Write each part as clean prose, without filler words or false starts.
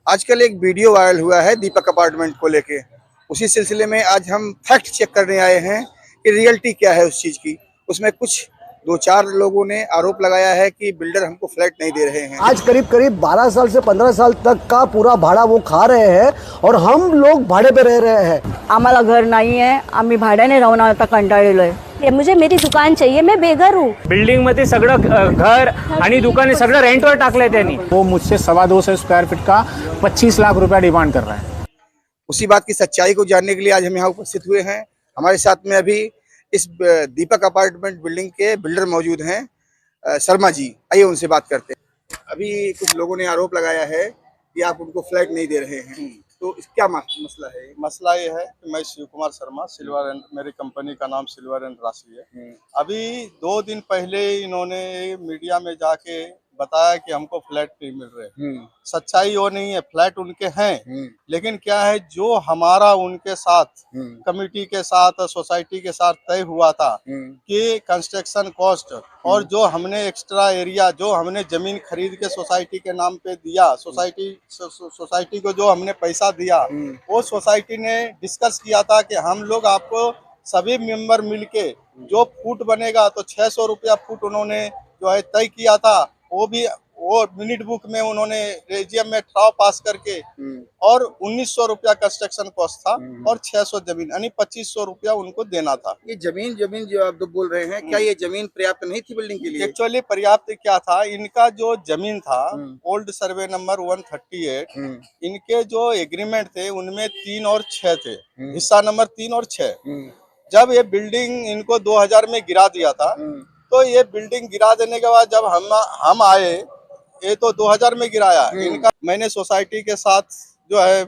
आजकल एक video viral हुआ है दीपक अपार्टमेंट को लेके। उसी सिलसिले में आज हम फैक्ट चेक करने आए हैं कि रियलिटी क्या है उस चीज़ की। उसमें कुछ दो चार लोगों ने आरोप लगाया है कि बिल्डर हमको फ्लैट नहीं दे रहे हैं। आज करीब करीब 12 साल से 15 साल तक का पूरा भाड़ा वो खा रहे हैं और हम लोग भाड़े पे रह रहे हैं। आम्हाला घर नाही आहे, आम्ही भाड्याने राहून आता कंटाळलोय। मुझे मेरी दुकान चाहिए, मैं बेघर हूँ। बिल्डिंग मध्ये सगळं घर आणि दुकाने सगळं रेंटवर टाकलंय त्यांनी। वो मुझसे 225 स्क्वायर फीट का 25 लाख रुपया डिमांड कर रहा है। उसी बात की सच्चाई को जानने के लिए आज हम यहाँ उपस्थित हुए हैं। हमारे साथ में अभी इस दीपक अपार्टमेंट बिल्डिंग के बिल्डर मौजूद हैं, शर्मा जी। आइए उनसे बात करते हैं। अभी कुछ लोगों ने आरोप लगाया है कि आप उनको फ्लैट नहीं दे रहे हैं, तो क्या मसला है? मसला ये है कि मैं शिव कुमार शर्मा, सिल्वर एंड, मेरी कंपनी का नाम सिल्वर एंड राशि है। अभी 2 दिन पहले इन्होंने मीडिया में जाके बताया कि हमको फ्लैट नहीं मिल रहे। सच्चाई वो नहीं है, फ्लैट उनके हैं, लेकिन क्या है जो हमारा उनके साथ कमिटी के साथ सोसाइटी के साथ तय हुआ था कि कंस्ट्रक्शन कॉस्ट और जो हमने एक्स्ट्रा एरिया जो हमने जमीन खरीद के सोसाइटी के नाम पे दिया, सोसाइटी को जो हमने पैसा दिया, वो सोसाइटी ने डिस्कस किया था कि हम लोग आपको सभी मेंबर मिलके जो फुट बनेगा तो 600 रुपया फुट उन्होंने जो है तय किया था। वो मिनट बुक में उन्होंने रेजियम में ठराव पास करके और 1900 रुपया कंस्ट्रक्शन कॉस्ट था और 600 जमीन यानी 2500 रुपया उनको देना था। ये जमीन जो आप तो बोल रहे हैं, क्या ये जमीन पर्याप्त नहीं थी बिल्डिंग के लिए? एक्चुअली पर्याप्त क्या था, इनका जो जमीन था ओल्ड सर्वे नंबर 138, इनके जो एग्रीमेंट थे उनमें 3 और 6 थे, हिस्सा नंबर 3 और 6। जब ये बिल्डिंग इनको 2000 में गिरा दिया था, तो ये बिल्डिंग गिरा देने के बाद जब हम आए, ये तो 2000 में गिराया इनका। मैंने सोसाइटी के साथ जो है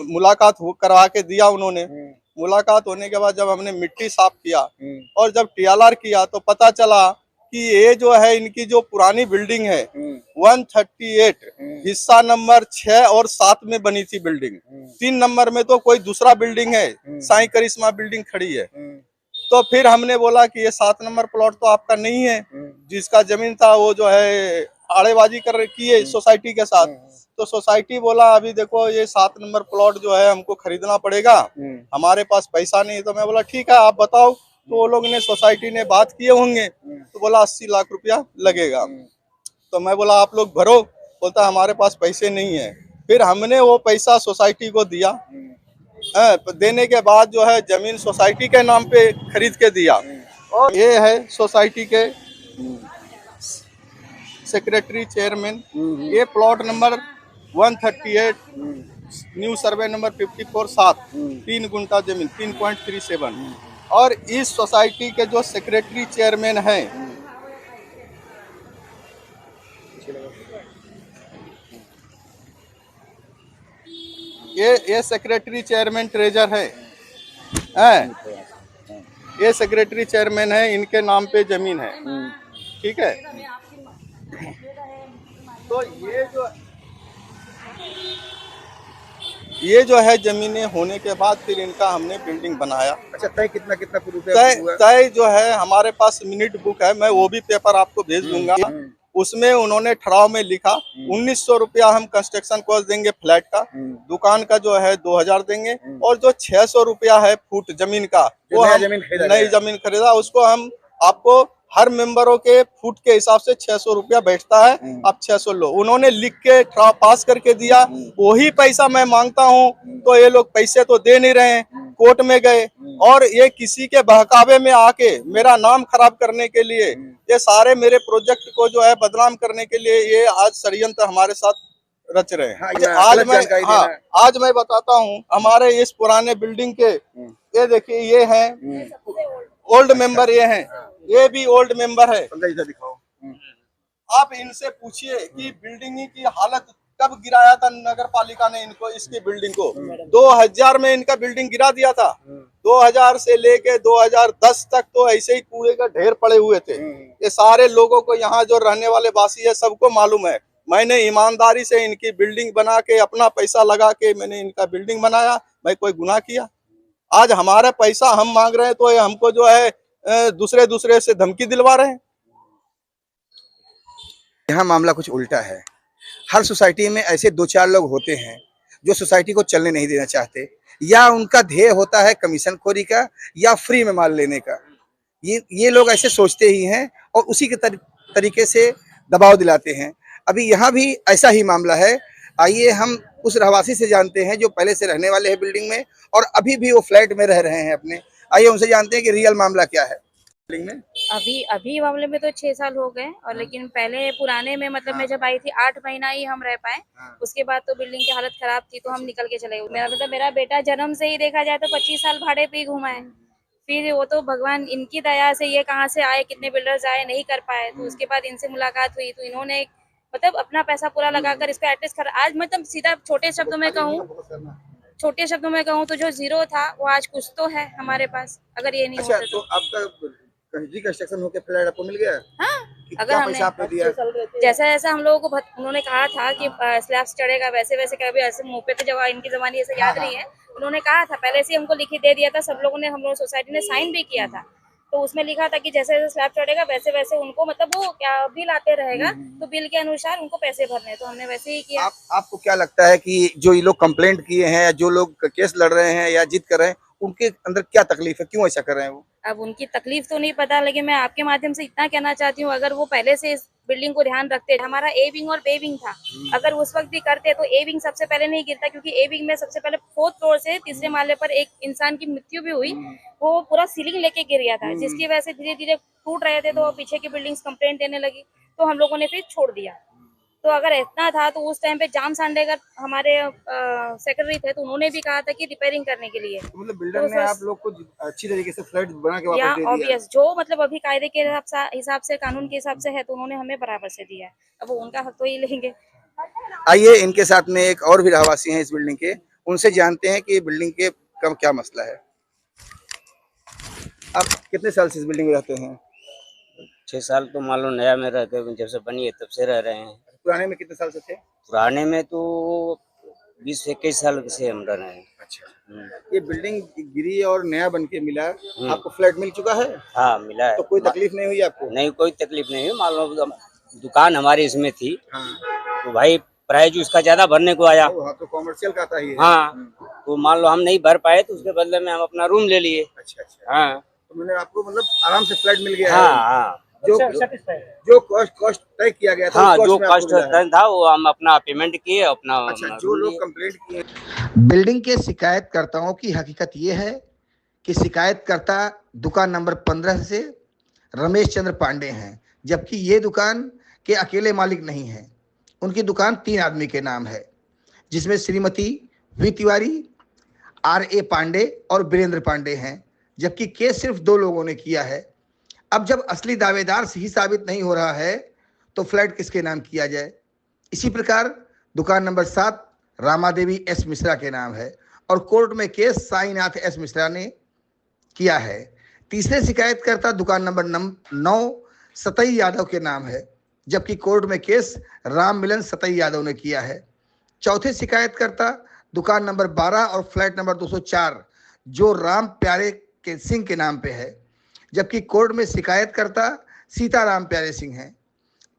मुलाकात करवा के दिया उन्होंने। मुलाकात होने के बाद जब हमने मिट्टी साफ किया और जब TLR किया तो पता चला कि ये जो है इनकी जो पुरानी बिल्डिंग है 138 हिस्सा नंबर 6 और 7 में बनी थी बिल्डिंग। 3 नंबर में तो कोई दूसरा बिल्डिंग है, साईं करिश्मा बिल्डिंग खड़ी है। तो फिर हमने बोला कि ये 7 नंबर प्लॉट तो आपका नहीं है, जिसका जमीन था वो जो है आड़ेबाजी कर रखी है सोसाइटी के साथ। तो सोसाइटी बोला अभी देखो ये 7 नंबर प्लॉट जो है हमको खरीदना पड़ेगा, हमारे पास पैसा नहीं। तो मैं बोला ठीक है आप बताओ। तो वो लोग ने सोसाइटी ने बात किए होंगे, तो बोला 80 लाख रुपया लगेगा। तो मैं बोला आप लोग भरो, बोलता हमारे पास पैसे नहीं है। फिर हमने वो पैसा सोसाइटी को दिया। देने के बाद जो है जमीन सोसाइटी के नाम पे खरीद के दिया। और ये है सोसाइटी के सेक्रेटरी चेयरमैन। ये plot number 138 new survey number 54/7 3 guntha जमीन 3.37। और इस सोसाइटी के जो सेक्रेटरी चेयरमैन हैं ये सेक्रेटरी चेयरमैन ट्रेजर है। ये सेक्रेटरी चेयरमैन है, इनके नाम पे जमीन है, ठीक है। तो ये जो है जमीनें होने के बाद फिर इनका हमने बिल्डिंग बनाया। अच्छा, तय कितना रुपया हुआ? तय जो है हमारे पास मिनट बुक है, मैं वो भी पेपर आपको भेज दूंगा। उसमें उन्होंने ठराव में लिखा 1900 रुपया हम कंस्ट्रक्शन कॉस्ट देंगे फ्लैट का, दुकान का जो है 2000 देंगे, और जो 600 रुपया है फुट जमीन का, वो नई जमीन खरीदा उसको हम आपको हर मेंबरों के फुट के हिसाब से 600 रुपया बैठता है, आप 600 लो। उन्होंने लिख के ठराव पास करके दिया। वही पैसा मैं मांगता हूँ तो ये लोग पैसे तो दे नहीं रहे हैं। कोर्ट में गए और ये किसी के बहकावे में आके मेरा नाम खराब करने के लिए, ये सारे मेरे प्रोजेक्ट को जो है बदनाम करने के लिए ये आज षड्यंत्र हमारे साथ रच रहे हैं। आज मैं बताता हूँ हमारे इस पुराने बिल्डिंग के, ये देखिए ये हैं ओल्ड मेंबर, ये हैं, ये भी ओल्ड मेंबर है। दिखाओ। आप इनसे पूछिए कि बिल्डिंग की हालत कब गिराया था नगर पालिका ने इनको, इसकी बिल्डिंग को 2000 में इनका बिल्डिंग गिरा दिया था। 2000 से लेके 2010 तक तो ऐसे ही कूड़े का ढेर पड़े हुए थे। ये सारे लोगों को, यहाँ जो रहने वाले वासी है सबको मालूम है। मैंने ईमानदारी से इनकी बिल्डिंग बना के अपना पैसा लगा के मैंने इनका बिल्डिंग बनाया। मैं कोई गुनाह किया? आज हमारा पैसा हम मांग रहे हैं तो ये हमको जो है दूसरे से धमकी दिलवा रहे हैं। यहाँ मामला कुछ उल्टा है। हर सोसाइटी में ऐसे 2-4 लोग होते हैं जो सोसाइटी को चलने नहीं देना चाहते, या उनका ध्येय होता है कमीशन खोरी का या फ्री में माल लेने का। ये लोग ऐसे सोचते ही हैं और उसी के तरीके से दबाव दिलाते हैं। अभी यहाँ भी ऐसा ही मामला है। आइए हम उस रहवासी से जानते हैं जो पहले से रहने वाले हैं बिल्डिंग में और अभी भी वो फ्लैट में रह रहे हैं अपने। आइए उनसे जानते हैं कि रियल मामला क्या है बिल्डिंग में। अभी मामले में तो 6 साल हो गए और लेकिन पहले पुराने में मतलब मैं जब आई थी 8 महीना ही हम रह पाए। उसके बाद तो बिल्डिंग की हालत खराब थी तो हम निकल के चले गए। मेरा बेटा जन्म से ही देखा जाए तो 25 साल भाड़े पे ही घुमा है। फिर वो तो भगवान इनकी दया से ये कहाँ से आए, कितने बिल्डर्स आए, नहीं कर पाए। तो उसके बाद इनसे मुलाकात हुई तो इन्होंने मतलब अपना पैसा पूरा लगाकर इस पे एटलीस्ट आज मतलब सीधा छोटे शब्दों में कहूँ तो जो जीरो था वो आज कुछ तो है हमारे पास। अगर ये नहीं अच्छा, होता तो आपका रिकंस्ट्रक्शन होकर फ्लैट आपको मिल गया? हाँ, अगर क्या हमने पैसा आपने दिया? जैसा हम लोगों को उन्होंने कहा था कि स्लैब चढ़ेगा वैसे कभी ऐसे मुंह पे तो जब इनकी जबानी ऐसे याद नहीं है। उन्होंने कहा था पहले से हमको लिखित दे दिया था, सब लोगों ने, हम लोग सोसाइटी ने साइन भी किया था। तो उसमें लिखा था कि जैसे स्लैब चढ़ेगा वैसे उनको मतलब वो क्या बिल आते रहेगा तो बिल के अनुसार उनको पैसे भरने। तो हमने वैसे ही किया। आपको क्या लगता है कि जो ये लोग कंप्लेंट किए हैं या जो लोग केस लड़ रहे हैं या जिद कर रहे हैं, उनके अंदर क्या तकलीफ है, क्यों ऐसा कर रहे हैं वो? अब उनकी तकलीफ तो नहीं पता, लेकिन मैं आपके माध्यम से इतना कहना चाहती हूँ, अगर वो पहले से इस बिल्डिंग को ध्यान रखते, हमारा ए विंग और बे विंग था, अगर उस वक्त भी करते तो ए विंग सबसे पहले नहीं गिरता, क्योंकि ए विंग में सबसे पहले 4th फ्लोर से 3रे माले पर एक इंसान की मृत्यु भी हुई। वो पूरा सीलिंग लेके गिर गया था, जिसकी वजह से धीरे धीरे टूट रहे थे। तो पीछे की बिल्डिंग्स कंप्लेंट देने लगी तो हम लोगों ने फिर छोड़ दिया। तो अगर इतना था तो उस टाइम पे जाम सांडेकर हमारे सेक्रेटरी थे तो उन्होंने भी कहा था कि रिपेयरिंग करने के लिए। तो मतलब बिल्डर ने आप लोग को अच्छी तरीके से फ्लैट बना के वापस दे दिया? ऑब्वियस, जो मतलब अभी कायदे के हिसाब से कानून के हिसाब से है तो उन्होंने हमें बराबर से दिया है। अब वो उनका हक तो ही लेंगे। आइए इनके साथ में एक और भी रहवासी हैं इस बिल्डिंग के, उनसे जानते हैं कि बिल्डिंग के का क्या मसला है। आप कितने साल से इस बिल्डिंग में रहते हैं? 6 साल तो मान लो नया में रहते हैं, जब से बनी है तब से रह रहे हैं। पुराने में कितने साल से थे? पुराने में तो 20 से 21 साल से हम रह रहे हैं। अच्छा, ये बिल्डिंग गिरी और नया बन के मिला, आपको फ्लैट मिल चुका है? हाँ, मिला है। तो कोई तकलीफ नहीं हुई आपको? नहीं, कोई तकलीफ नहीं हुई। मान लो दुकान हमारी इसमें थी। हाँ। तो भाई प्राइस उसका ज्यादा भरने को आया। तो कॉमर्शियल का था ये? हाँ, तो मान लो हम नहीं भर पाए तो उसके बदले में हम अपना रूम ले लिए। अच्छा। हाँ, तो मैंने आपको मतलब आराम से फ्लैट मिल गया? हाँ। जो कॉस्ट तय किया गया था, हाँ, जो कॉस्ट था वो हम अपना पेमेंट किए अपना। अच्छा, जो लोग कंप्लेंट किए। बिल्डिंग के शिकायतकर्ताओं की हकीकत ये है कि शिकायतकर्ता दुकान नंबर 15 से रमेश चंद्र पांडे हैं, जबकि ये दुकान के अकेले मालिक नहीं है। उनकी दुकान 3 आदमी के नाम है, जिसमें श्रीमती वी तिवारी, RA पांडे और वीरेंद्र पांडे हैं, जबकि केस सिर्फ 2 लोगों ने किया है। अब जब असली दावेदार ही साबित नहीं हो रहा है तो फ्लैट किसके नाम किया जाए? इसी प्रकार दुकान नंबर 7 रामादेवी S मिश्रा के नाम है और कोर्ट में केस साईनाथ S मिश्रा ने किया है। तीसरे शिकायतकर्ता दुकान नंबर 9 सतई यादव के नाम है, जबकि कोर्ट में केस राम मिलन सतई यादव ने किया है। चौथे शिकायतकर्ता दुकान नंबर 12 और फ्लैट नंबर 204 जो राम प्यारे के सिंह के नाम पे है, जबकि कोर्ट में शिकायतकर्ता सीताराम प्यारे सिंह हैं।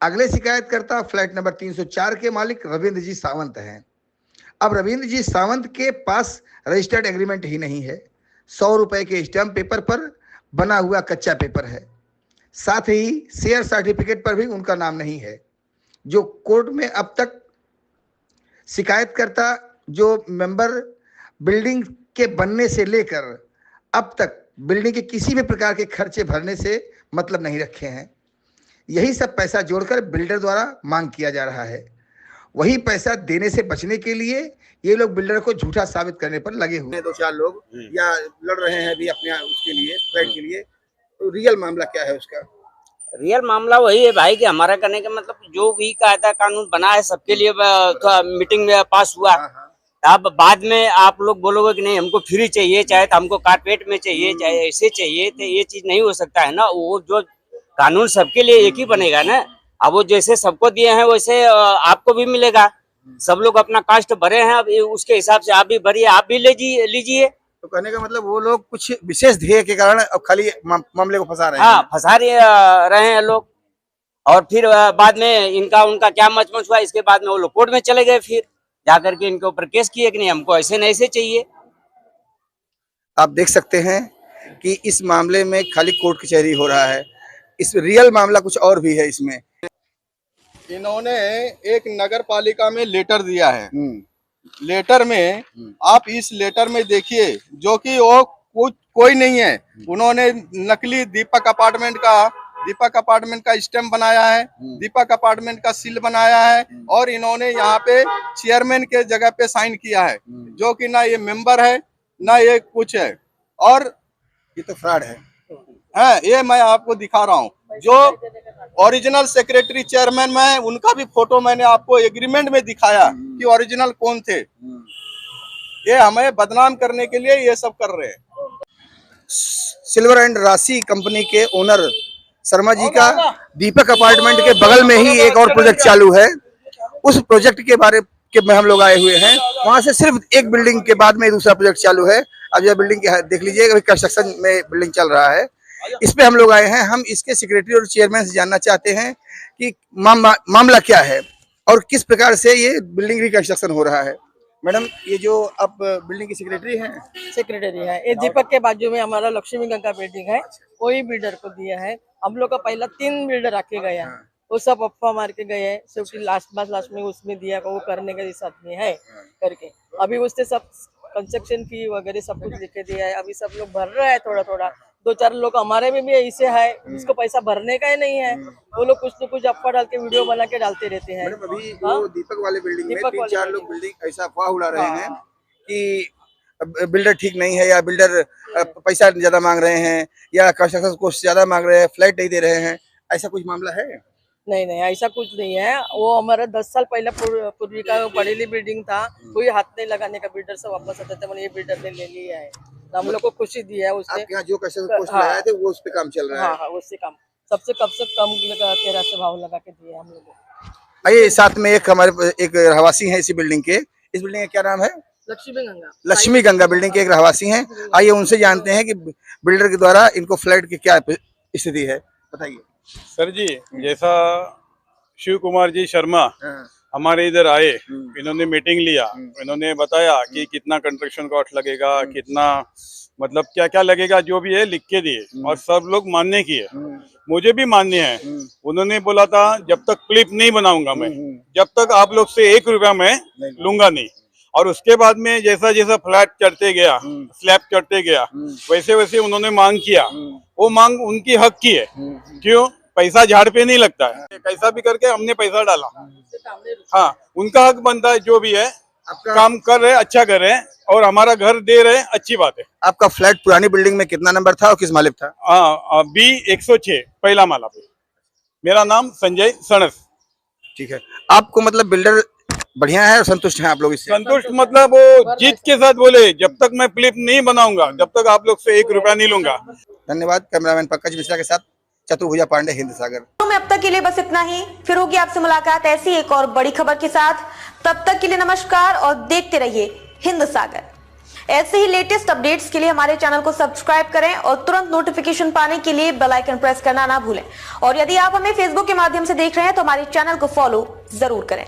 अगले शिकायतकर्ता फ्लैट नंबर 304 के मालिक रविंद्र जी सावंत हैं। अब रविंद्र जी सावंत के पास रजिस्टर्ड एग्रीमेंट ही नहीं है, 100 रुपए के स्टैम्प पेपर पर बना हुआ कच्चा पेपर है। साथ ही शेयर सर्टिफिकेट पर भी उनका नाम नहीं है। जो कोर्ट में अब तक शिकायतकर्ता जो मेंबर बिल्डिंग के बनने से लेकर अब तक बिल्डिंग के किसी भी प्रकार के खर्चे भरने से मतलब नहीं रखे हैं। यही सब पैसा जोड़कर बिल्डर द्वारा मांग किया जा रहा है। वही पैसा देने से बचने के लिए ये लोग बिल्डर को झूठा साबित करने पर लगे हुए हैं। 2-4 लोग या लड़ रहे हैं अभी अपने उसके लिए, फ्लैट के लिए। तो रियल मामला क्या है उसका? रियल मामला वही है भाई कि हमारा करने का मतलब जो भी कायदा कानून बना है सबके लिए मीटिंग में पास हुआ। अब बाद में आप लोग बोलोगे कि नहीं हमको फ्री चाहिए, चाहे तो हमको कारपेट में चाहिए, चाहे ऐसे चाहिए, तो ये चीज नहीं हो सकता है ना। वो जो कानून सबके लिए एक ही बनेगा ना। अब वो जैसे सबको दिए हैं वैसे आपको भी मिलेगा। सब लोग अपना कास्ट भरे हैं, अब उसके हिसाब से आप भी भरिए, आप भी लीजिए। तो कहने का मतलब वो लोग कुछ विशेष ध्येय के कारण अब खाली मामले को फंसा रहे हैं। हाँ, फंसा रहे हैं लोग। और फिर बाद में इनका उनका क्या मचमच हुआ, इसके बाद में वो लोग कोर्ट में चले गए, फिर जाकर के इनके ऊपर केस किए कि नहीं हमको ऐसे नहीं ऐसे चाहिए। आप देख सकते हैं कि इस मामले में खाली कोर्ट कचहरी हो रहा है, इस रियल मामला कुछ और भी है। इसमें इन्होंने एक नगर पालिका में लेटर दिया है। लेटर में आप इस लेटर में देखिए, जो कि वो कोई नहीं है, उन्होंने नकली दीपक अपार्टमेंट का स्टैम्प बनाया है, दीपक अपार्टमेंट का सील बनाया है, और इन्होंने यहाँ पे चेयरमैन के जगह पे साइन किया है, जो कि ना ये मेंबर है ना ये कुछ है, और ये तो फ्रॉड है। ये मैं आपको दिखा रहा हूँ। जो ओरिजिनल सेक्रेटरी चेयरमैन में उनका भी फोटो मैंने आपको एग्रीमेंट में दिखाया कि ओरिजिनल कौन थे। ये हमें बदनाम करने के लिए ये सब कर रहे हैं। सिल्वर एंड राशि कंपनी के ओनर शर्मा जी का दीपक अपार्टमेंट के बगल में ही एक और प्रोजेक्ट चालू है। उस प्रोजेक्ट के बारे में हम लोग आए हुए हैं। वहां से सिर्फ एक बिल्डिंग के बाद में दूसरा प्रोजेक्ट चालू है। अब यह बिल्डिंग देख लीजिए, अभी कंस्ट्रक्शन में बिल्डिंग चल रहा है। इस पे हम लोग आए हैं। हम इसके सेक्रेटरी और चेयरमैन से जानना चाहते हैं कि मामला क्या है और किस प्रकार से ये बिल्डिंग रिकंस्ट्रक्शन हो रहा है। मैडम, ये जो आप बिल्डिंग की सेक्रेटरी हैं? सेक्रेटरी है। ये दीपक के बाजू में हमारा लक्ष्मी गंगा बिल्डिंग है, वही बिल्डर को दिया है। हम लोग का पहला 3 बिल्डर आके गया, वो सब अफवाह मार के गए हैं। सिर्फ लास्ट में उसमें दिया वो करने का इस आदमी है करके। अभी उसने सब कंस्ट्रक्शन फी वगैरह सब कुछ लिख के दिया है। अभी सब लोग भर रहा है थोड़ा थोड़ा। 2-4 लोग हमारे में भी ऐसे है, इसको पैसा भरने का ही नहीं है। वो लोग कुछ न कुछ अफवाह डाल के वीडियो बना के डालते रहते हैं। अभी वो दीपक वाले बिल्डिंग में 3-4 लोग बिल्डिंग ऐसा अफवाह उड़ा रहे हैं कि बिल्डर ठीक नहीं है, या बिल्डर पैसा ज्यादा मांग रहे हैं, या कंस्ट्रक्शन कॉस्ट ज्यादा मांग रहे हैं, फ्लैट नहीं दे रहे हैं। ऐसा कुछ मामला है? नहीं, ऐसा कुछ नहीं है। वो हमारा 10 साल पहले पूर्वी का पड़ेली बिल्डिंग था, कोई हाथ नहीं लगाने का। बिल्डर से वापस आते थे, ये बिल्डर ने ले लिया है। हम लोग को खुशी दी है उसने। आप यहाँ जो कंस्ट्रक्शन कॉस्ट लगाए थे वो उस पे काम चल रहा है? हाँ, उससे कम, सबसे कम से कम 13 से भाव लगा के दिए हम लोग। आइए, साथ में एक हमारे एक रहवासी है इसी बिल्डिंग के। इस बिल्डिंग का क्या नाम है? लक्ष्मी गंगा बिल्डिंग के एक रहवासी हैं। आइए उनसे जानते हैं कि बिल्डर के द्वारा इनको फ्लैट की क्या स्थिति है, बताइए। सर जी, जैसा शिव कुमार जी शर्मा हमारे इधर आए, इन्होंने मीटिंग लिया, इन्होंने बताया कि कितना कंस्ट्रक्शन कॉस्ट लगेगा, कितना मतलब क्या क्या लगेगा, जो भी है लिख के दिए, और सब लोग मान्य किए। मुझे भी मान्य है। उन्होंने बोला था जब तक क्लिप नहीं बनाऊंगा मैं, जब तक आप लोग से 1 रुपया मैं लूंगा नहीं। और उसके बाद में जैसा जैसा फ्लैट चढ़ते गया, स्लैब चढ़ते गया, वैसे वैसे उन्होंने मांग किया। वो मांग उनकी हक की है। क्यों? पैसा झाड़ पे नहीं लगता है। कैसा भी करके हमने पैसा डाला। हाँ, उनका हक बनता है। जो भी है काम कर रहे, अच्छा कर रहे हैं, और हमारा घर दे रहे, अच्छी बात है। आपका फ्लैट पुरानी बिल्डिंग में कितना नंबर था और किस मालिक था? हाँ, B106 पहला माला पे। मेरा नाम संजय सणस। ठीक है। आपको मतलब बिल्डर बढ़िया है और संतुष्ट हैं आप लोग इससे? संतुष्ट मतलब वो जीत के साथ बोले जब तक मैं क्लिप नहीं बनाऊंगा, जब तक आप लोग से 1 रुपया नहीं लूंगा। धन्यवाद। कैमरामैन पंकज मिश्रा के साथ चतुर्भुजा पांडे, हिंद सागर। में अब तक के लिए बस इतना ही। फिर होगी आपसे मुलाकात ऐसी एक और बड़ी खबर के साथ। तब तक के लिए नमस्कार और देखते रहिए हिंद सागर। ऐसे ही लेटेस्ट अपडेट्स के लिए हमारे चैनल को सब्सक्राइब करें और तुरंत नोटिफिकेशन पाने के लिए बेल आइकन प्रेस करना ना भूलें। और यदि आप हमें फेसबुक के माध्यम से देख रहे हैं तो हमारे चैनल को फॉलो जरूर करें।